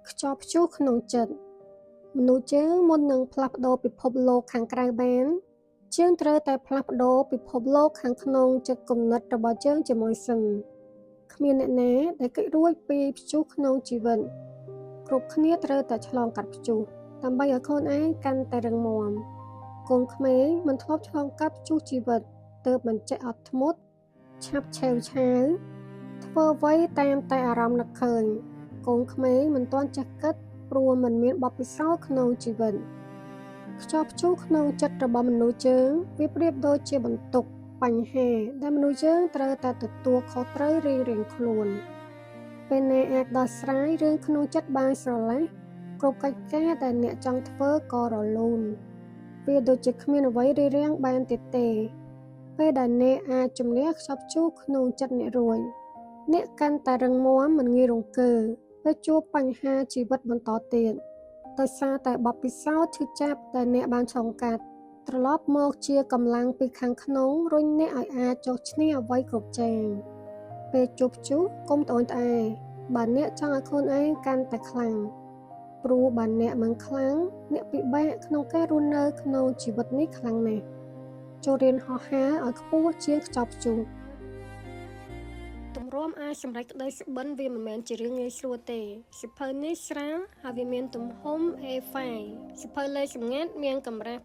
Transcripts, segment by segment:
ខ្ជាប់ខ្ជួសក្នុងចិត្តមនុស្សយើងមុននឹងផ្លាស់ប្ដូរពិភពលោកខាងក្រៅបានយើងត្រូវតែផ្លាស់ប្ដូរពិភពលោកខាងក្នុងចិត្តគំនិតរបស់យើងជាមួយសិនគ្មានអ្នកណាដែលគេចរួចពីព្យុះក្នុងជីវិតគ្រប់គ្នាត្រូវតែឆ្លងកាត់ព្យុះដើម្បីឲ្យខ្លួនឯងកាន់តែរឹងមាំកូនក្មេងមិនធ្លាប់ឆ្លងកាត់ព្យុះជីវិតទើបមិនចេះអត់ធ្មត់ឆាប់ឆេវឆាវធ្វើអ្វីតាមតែអារម្មណ៍នឹកឃើញកូនក្មេងមិនទាន់ចេះគិតព្រោះមិនមានបទពិសោធន៍ក្នុងជីវិតខ្ជាប់ខ្ជួសក្នុងចិត្តរបស់មនុស្សយើងវាប្រៀបដូចជាបន្ទុកបញ្ហាដែលមនុស្សយើងត្រូវតែទទួលខុសត្រូវរៀងៗខ្លួនពេលណាអាចដោះស្រាយរឿងក្នុងចិត្តបានស្រឡះគ្រប់កិច្ចការដែលអ្នកចង់ធ្វើក៏រលូនវាដូចជាគ្មានអ្វីរារាំងបានទៀតទេពេលដែលអ្នកអាចជំនះខ្ជាប់ខ្ជួសក្នុងចិត្តអ្នករួចអ្នកកាន់តែរឹងមាំមិនងាយរង្គើពេលជួបបញ្ហាជីវិតបន្តទៀតដោយសារតែបទពិសោធន៍ឈឺចាប់ដែលអ្នកបានឆ្លងកាត់ត្រឡប់មកជាកម្លាំងពីខាងក្នុងរុញអ្នកឲ្យអាចចុះឈ្នះអ្វីគ្រប់យ៉ាងពេលជួបព្យុះកុំត្អូញត្អែបើអ្នកចង់ឲ្យខ្លួនឯងកាន់តែខ្លាំងព្រោះបើអ្នកមិនខ្លាំងអ្នកពិបាកក្នុងការរស់នៅក្នុងជីវិតនេះខ្លាំងណាស់ចូលរៀនហោះហើរឲ្យខ្ពស់ជាងខ្ជាប់ខ្ជួសទម្រាំអាចសម្រេចក្តីសុបិនវាមិនមែនជារឿងងាយស្រួលទេសៀវភៅនេះស្រាលហើយវាមានទំហំ A5 សៀវភៅលេខសម្ងាត់មានកម្រាស់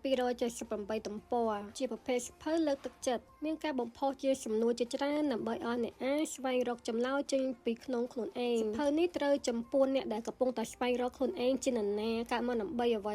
278ទំព័រជាប្រភេទសៀវភៅលើកទឹកចិត្តមានការបំផុសជាសំណួរជាច្រើនដើម្បីឲ្យអ្នកអានស្វែងរកចម្លើយចេញពីក្នុងខ្លួនឯងសៀវភៅនេះត្រូវចំពោះអ្នកដែលកំពុងតែស្វែងរកខ្លួនឯងជានរណាកើតមកដើម្បីអ្វី